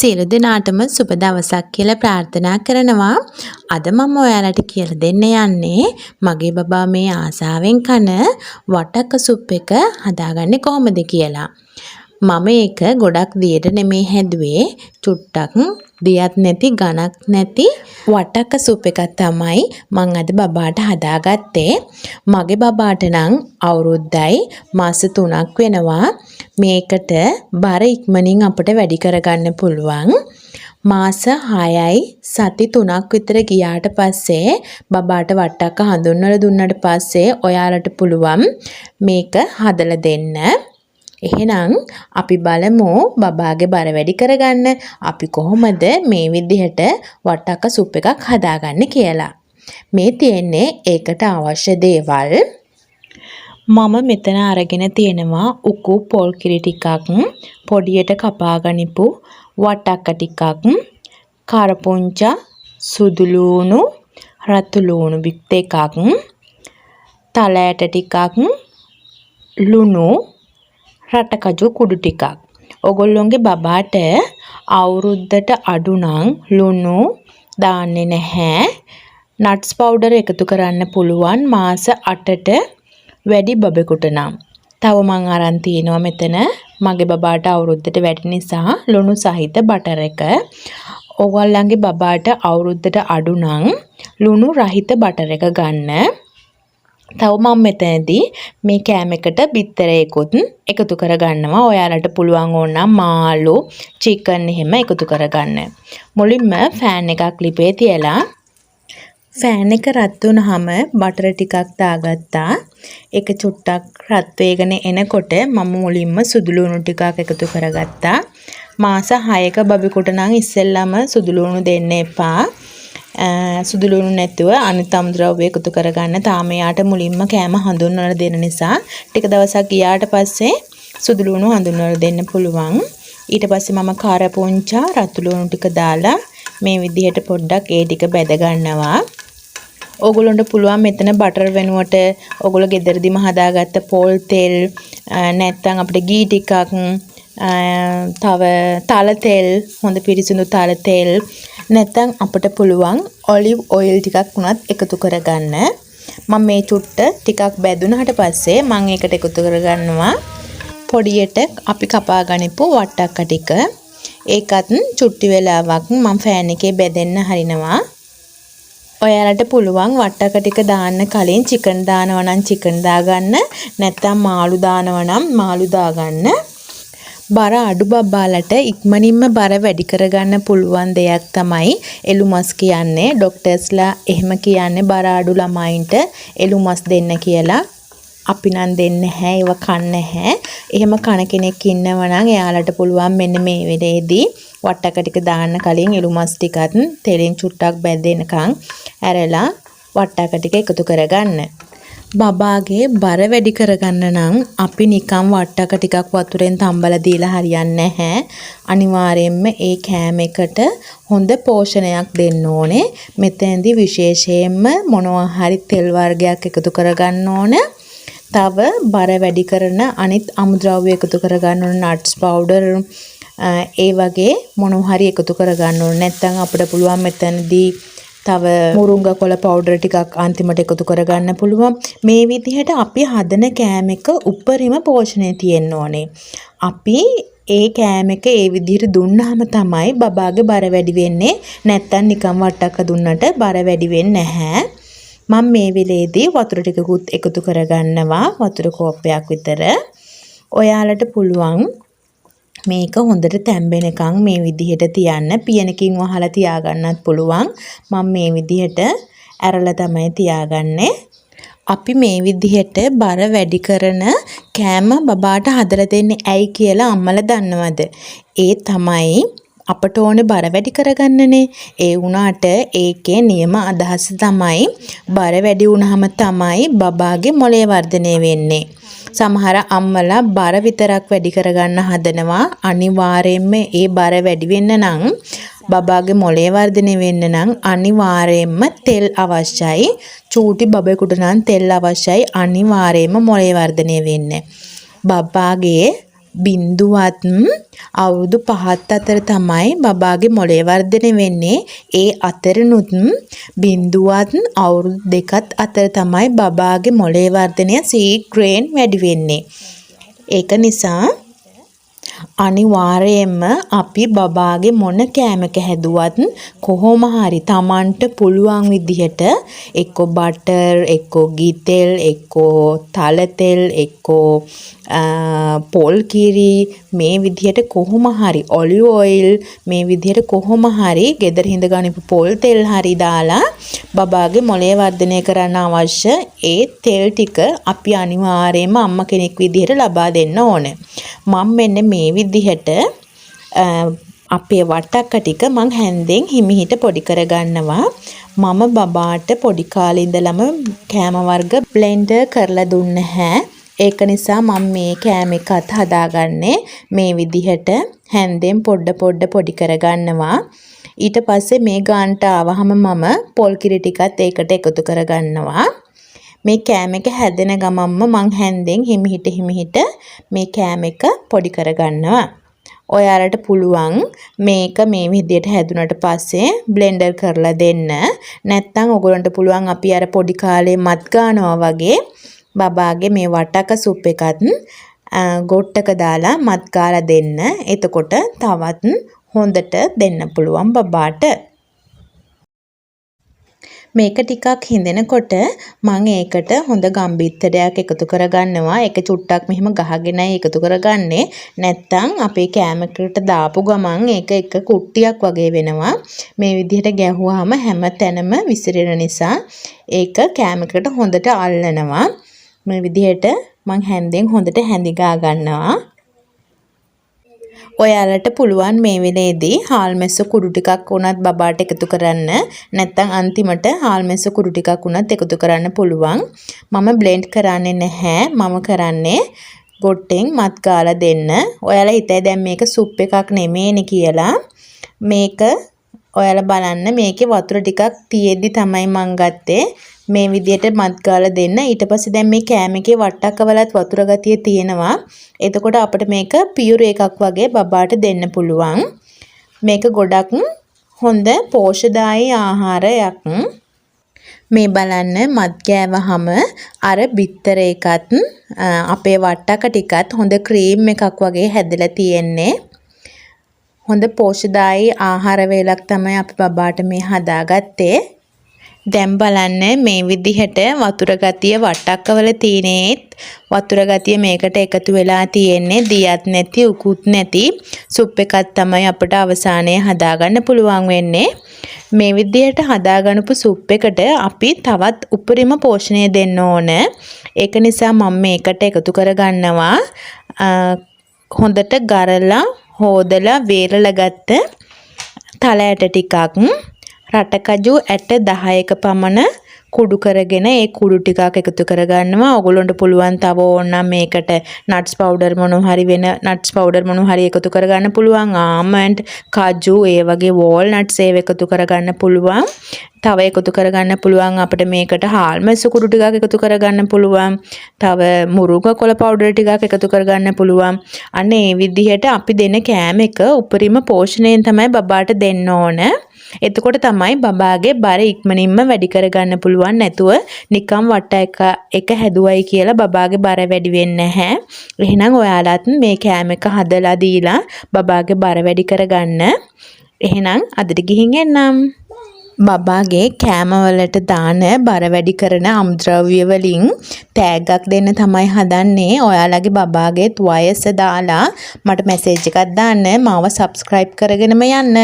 සියලු දෙනාටම සුබ දවසක් කියලා ප්‍රාර්ථනා කරනවා. අද මම ඔයාලට කියලා දෙන්න යන්නේ මගේ බබා මේ ආසාවෙන් කන වටක සුප් එක හදාගන්නේ කොහොමද කියලා. මම ඒක ගොඩක් දියට නෙමේ හැදුවේ. චුට්ටක් දියත් නැති ගණක් නැති වටක සුප් එකක් තමයි මම අද බබාට හදාගත්තේ. මගේ බබාට නම් අවුරුද්දයි මාස 3ක් වෙනවා. මේකට බර ඉක්මනින් අපිට වැඩි කරගන්න පුළුවන්. මාස 6යි සති 3ක් විතර ගියාට පස්සේ බබාට වට්ටක්ක හඳුන්වලා දුන්නාට පස්සේ ඔයාලට පුළුවන් මේක හදලා දෙන්න. එහෙනම් අපි බලමු බබාගේ බර වැඩි කරගන්න අපි කොහොමද මේ විදිහට වට්ටක්ක සුප් එකක් හදාගන්නේ කියලා. මේ තියෙන්නේ ඒකට අවශ්‍ය දේවල්. මම මෙතන අරගෙන තියෙනවා උකු පොල් කිරි ටිකක්, පොඩියට කපා ගනිපු වට්ටක්ක ටිකක්, කරපුංචා, සුදු ලූණු, රතු ලූණු බික් දෙකක්, තල ඇට ටිකක්, ලුණු, රටකජු කුඩු ටිකක්. ඔගොල්ලොන්ගේ බබාට අවුරුද්දට අඩු නම් ලුණු දාන්නේ නැහැ. නට්ස් පවුඩර් එකතු කරන්න පුළුවන් මාස 8ට වැඩි බබෙකුට නම්. තව මං අරන් තියෙනවා මෙතන මගේ බබාට අවුරුද්දට වැඩි නිසා ලුණු සහිත බටර් එක. ඔයගොල්ලන්ගේ බබාට අවුරුද්දට අඩු නම් ලුණු රහිත බටර් එක ගන්න. තව මම මෙතනදී මේ කෑම එකට බිත්තරයකුත් එකතු කරගන්නවා. ඔයාලට පුළුවන් ඕනම් මාළු, චිකන් එහෙම එකතු කරගන්න. මුලින්ම ෆෑන් එකක් ලිපේ තියලා ෆෑන් එක රත් වුනහම බටර් ටිකක් දාගත්තා. ඒක චුට්ටක් රත් වේගන එනකොට මම මුලින්ම සුදු ලුණු ටිකක් එකතු කරගත්තා. මාස 6ක බබෙකුට නම් ඉස්සෙල්ලාම සුදු ලුණු දෙන්න එපා. සුදු ලුණු නැතුව අනිත් අමුද්‍රව්‍ය එකතු කරගන්න. තාම යාට මුලින්ම කෑම හඳුන්වලා දෙන නිසා ටික දවසක් ගියාට පස්සේ සුදු ලුණු හඳුන්වලා දෙන්න පුළුවන්. ඊට පස්සේ මම කරපුංචා රතු ලුණු ටික දාලා මේ විදිහට පොඩ්ඩක් ඒ ටික බැද ගන්නවා. ඔයගොල්ලන්ට පුළුවන් මෙතන බටර් වෙනුවට ඔයගොල්ලෝ ගෙදරදීම හදාගත්ත පොල් තෙල් නැත්නම් අපිට ගී ටිකක් තව තල තෙල් හොඳ පිරිසිදු තල තෙල් නැත්නම් අපිට පුළුවන් ඔලිව් ඔයිල් ටිකක් උනත් එකතු කරගන්න. මම මේ චුට්ට ටිකක් බැදුනහට පස්සේ මම ඒකට එකතු කරගන්නවා පොඩියට අපි කපා ගනිපු වට්ටක්ක ටික. ඒකත් චුට්ටි වෙලාවක් මම ෆෑන් එකේ බෙදෙන්න හරිනවා. ඔයාලට පුළුවන් වට්ටක ටික දාන්න කලින් චිකන් දානවා නම් චිකන් දාගන්න, නැත්නම් මාළු දානවා නම් මාළු දාගන්න. බර අඩු බබාලට ඉක්මනින්ම බර වැඩි කරගන්න පුළුවන් දෙයක් තමයි එළු මස් කියන්නේ. ડોක්ටර්ස්ලා එහෙම කියන්නේ බර අඩු ළමයින්ට එළු මස් දෙන්න කියලා. අපි නම් දෙන්නේ නැහැ, ඒව කන්නේ නැහැ. එහෙම කන කෙනෙක් ඉන්නව නම් එයාලට පුළුවන් මෙන්න මේ වෙලේදී වට්ටක ටික දාන්න කලින් එළු මස් ටිකත් තෙලින් චුට්ටක් බැදෙනකන් ඇරලා වට්ටක ටික එකතු කරගන්න. බබාගේ බර වැඩි කරගන්න නම් අපි නිකන් වට්ටක ටිකක් වතුරෙන් තම්බලා දීලා හරියන්නේ නැහැ. අනිවාර්යයෙන්ම ඒ කෑම එකට හොඳ පෝෂණයක් දෙන්න ඕනේ. මෙතෙන්දී විශේෂයෙන්ම මොනවා හරි තෙල් වර්ගයක් එකතු කරගන්න ඕන. තව බර වැඩි කරන අනිත් අමුද්‍රව්‍ය එකතු කරගන්න ඕන. නට්ස් පවුඩර් ඒ වගේ මොනවා හරි එකතු කරගන්න ඕන. නැත්නම් අපිට පුළුවන් මෙතනදී තව මුරුංගා කොළ පවුඩර් ටිකක් අන්තිමට එකතු කරගන්න පුළුවන්. මේ විදිහට අපි හදන කෑම එක උපරිම පෝෂණය තියෙන්න ඕනේ. අපි ඒ කෑම එක ඒ විදිහට දුන්නාම තමයි බබාගේ බර වැඩි වෙන්නේ. නැත්නම් නිකන් වට්ටක්ක දුන්නට බර වැඩි වෙන්නේ නැහැ. මම මේ වෙලේදී වතුර ටිකකුත් එකතු කරගන්නවා. වතුර කෝප්පයක් විතර. ඔයාලට පුළුවන් මේක හොඳට තැම්බෙනකන් මේ විදිහට තියන්න. පියනකින් වහලා තියාගන්නත් පුළුවන්. මම මේ විදිහට ඇරලා තමයි තියාගන්නේ. අපි මේ විදිහට බර වැඩි කරන කෑම බබාට හදලා දෙන්නේ ඇයි කියලා අම්මලා දන්නවද? ඒ තමයි අපට ඕනේ බර වැඩි කරගන්නනේ. ඒ වුණාට ඒකේ නියම අදහස තමයි බර වැඩි වුණාම තමයි බබාගේ මොළේ වර්ධනය වෙන්නේ. සමහර අම්මලා බර විතරක් වැඩි කරගන්න හදනවා. අනිවාර්යයෙන්ම ඒ බර වැඩි වෙන්න නම් බබාගේ මොළේ වර්ධනය වෙන්න නම් අනිවාර්යයෙන්ම තෙල් අවශ්‍යයි. චූටි බබෙකුට නම් තෙල් අවශ්‍යයි. අනිවාර්යයෙන්ම මොළේ වර්ධනය වෙන්න. බබාගේ බිඳුවත් අවුරුදු 5ත් අතර තමයි බබාගේ මොළේ වර්ධනය වෙන්නේ. ඒ අතරිනුත් බිඳුවත් අවුරුදු 2ත් අතර තමයි බබාගේ මොළේ වර්ධනය ශීඝ්‍රයෙන් වැඩි වෙන්නේ. ඒක නිසා අනිවාර්යයෙන්ම අපි බබාගේ මොන කෑමක හැදුවත් කොහොම හරි Tamanට පුළුවන් විදිහට එක්ක බටර් එක්ක ගී තෙල් එක්ක තල තෙල් එක්ක පොල් කිරි මේ විදිහට කොහොම හරි ඔලිව් ඔයිල් මේ විදිහට කොහොම හරි ගෙදර හිඳ ගනිපු පොල් තෙල් හරි දාලා බබාගේ මොළය වර්ධනය කරන්න අවශ්‍ය ඒ තෙල් ටික අපි අනිවාර්යයෙන්ම අම්මා කෙනෙක් විදිහට ලබා දෙන්න ඕනේ. මම මෙන්න මේ විදිහට අපේ වටක්ක ටික මං හැන්දෙන් හිමිහිට පොඩි කරගන්නවා. මම බබාට පොඩි කාලේ ඉඳලම කෑම වර්ග බ්ලෙන්ඩර් කරලා දුන්නේ නැහැ. ඒක නිසා මම මේ කෑම එකත් හදාගන්නේ මේ විදිහට හැන්දෙන් පොඩ පොඩි කරගන්නවා. ඊට පස්සේ මේ ගානට ආවහම මම පොල් කිරි ටිකත් ඒකට එකතු කරගන්නවා. මේ කෑම එක හැදෙන ගමන්ම මං හැන්දෙන් හිමිහිට මේ කෑම එක පොඩි කරගන්නවා. ඔයාලට පුළුවන් මේක මේ විදිහට හැදුනට පස්සේ බ්ලෙන්ඩර් කරලා දෙන්න. නැත්නම් ඔයගොල්ලන්ට පුළුවන් අපි අර පොඩි කාලේ මත් ගන්නවා වගේ බබාගේ මේ වටක සුප් එකත් ගොට්ටක දාලා මත් කාලා දෙන්න. එතකොට තවත් හොඳට දෙන්න පුළුවන් බබාට. මේක ටිකක් හිඳෙනකොට මම ඒකට හොඳ ගම්බිත්තරයක් එකතු කරගන්නවා. ඒක චුට්ටක් මෙහෙම ගහගෙනයි එකතු කරගන්නේ. නැත්තම් අපේ කෑමකට දාපු ගමන් ඒක එක කුට්ටියක් වගේ වෙනවා. මේ විදිහට ගැහුවාම හැම තැනම විසිරෙන නිසා ඒක කෑමකට හොඳට අල්ලනවා. මේ විදිහට මම හැන්දෙන් හොඳට හැඳිගා ගන්නවා. ඔයාලට පුළුවන් මේ වෙලේදී හාල්මැස්ස කුඩු ටිකක් උනත් බබාට එකතු කරන්න. නැත්නම් අන්තිමට හාල්මැස්ස කුඩු ටිකක් උනත් එකතු කරන්න පුළුවන්. මම බ්ලෙන්ඩ් කරන්නේ නැහැ. මම කරන්නේ ගොට්ටෙන් මත් කාලා දෙන්න. ඔයාලා හිතයි දැන් මේක සුප් එකක් නෙමෙයිනේ කියලා. මේක ඔයාලා බලන්න මේකේ වතුර ටිකක් තියෙද්දි තමයි මං ගත්තේ. මේ විදිහට මත් ගාලා දෙන්න. ඊට පස්සේ දැන් මේ කෑම එකේ වට්ටක්කවලත් වතුර ගතිය තියෙනවා. එතකොට අපිට මේක පියුරේ එකක් වගේ බබාට දෙන්න පුළුවන්. මේක ගොඩක් හොඳ පෝෂ්‍යදායී ආහාරයක්. මේ බලන්න මත් ගෑවහම අර බිත්තර එකත් අපේ වට්ටක ටිකත් හොඳ ක්‍රීම් එකක් වගේ හැදලා තියෙන්නේ. හොඳ පෝෂ්‍යදායී ආහාර වේලක් තමයි අපි බබාට මේ හදාගත්තේ. දැන් බලන්න මේ විදිහට වතුර ගතිය වට්ටක්කවල තියෙනේත් වතුර ගතිය මේකට එකතු වෙලා තියෙන්නේ. දියත් නැති උකුත් නැති සුප් එකක් තමයි අපිට අවසානයේ හදාගන්න පුළුවන් වෙන්නේ. මේ විදිහට හදාගන්නපු සුප් එකට අපි තවත් උපරිම පෝෂණය දෙන්න ඕන. ඒක නිසා මම මේකට එකතු කරගන්නවා හොඳට ගරලා හොදලා වේරලා ගත්ත තල ඇට ටිකක්. රටකජු ඇට 10ක පමණ කුඩු කරගෙන ඒ කුඩු ටිකක් එකතු කරගන්නවා. ඔයගොල්ලන්ට පුළුවන් තව ඕනනම් මේකට නට්ස් පවුඩර් මොනවා හරි වෙන නට්ස් පවුඩර් මොනවා හරි එකතු කරගන්න පුළුවන්. ආමන්ඩ්, කජු, ඒ වගේ වෝල්නට්ස් ඒව එකතු කරගන්න පුළුවන්. තව එකතු කරගන්න පුළුවන් අපිට මේකට හාල්මැස්ස කුඩු ටිකක් එකතු කරගන්න පුළුවන්. තව මුරුග කොළ පවුඩර් ටිකක් එකතු කරගන්න පුළුවන්. අන්න ඒ විදිහට අපි දෙන කෑම එක උපරිම පෝෂණයෙන් තමයි බබාට දෙන්න ඕන. එතකොට තමයි බබාගේ බර ඉක්මනින්ම වැඩි කරගන්න පුළුවන්. නැතුව නිකම් වට එක හැදුවයි කියලා බබාගේ බර වැඩි වෙන්නේ නැහැ. එහෙනම් ඔයාලත් මේ කෑම එක හදලා දීලා බබාගේ බර වැඩි කරගන්න. එහෙනම් අදට ගිහින් එන්නම්. බබාගේ කෑම වලට දාන බර වැඩි කරන අමුද්‍රව්‍ය වලින් තෑග්ගක් දෙන්න තමයි හදන්නේ. ඔයාලගේ බබාගේ වයස දාලා මට මැසේජ් එකක් දාන්න. මාව subscribe කරගෙනම යන්න.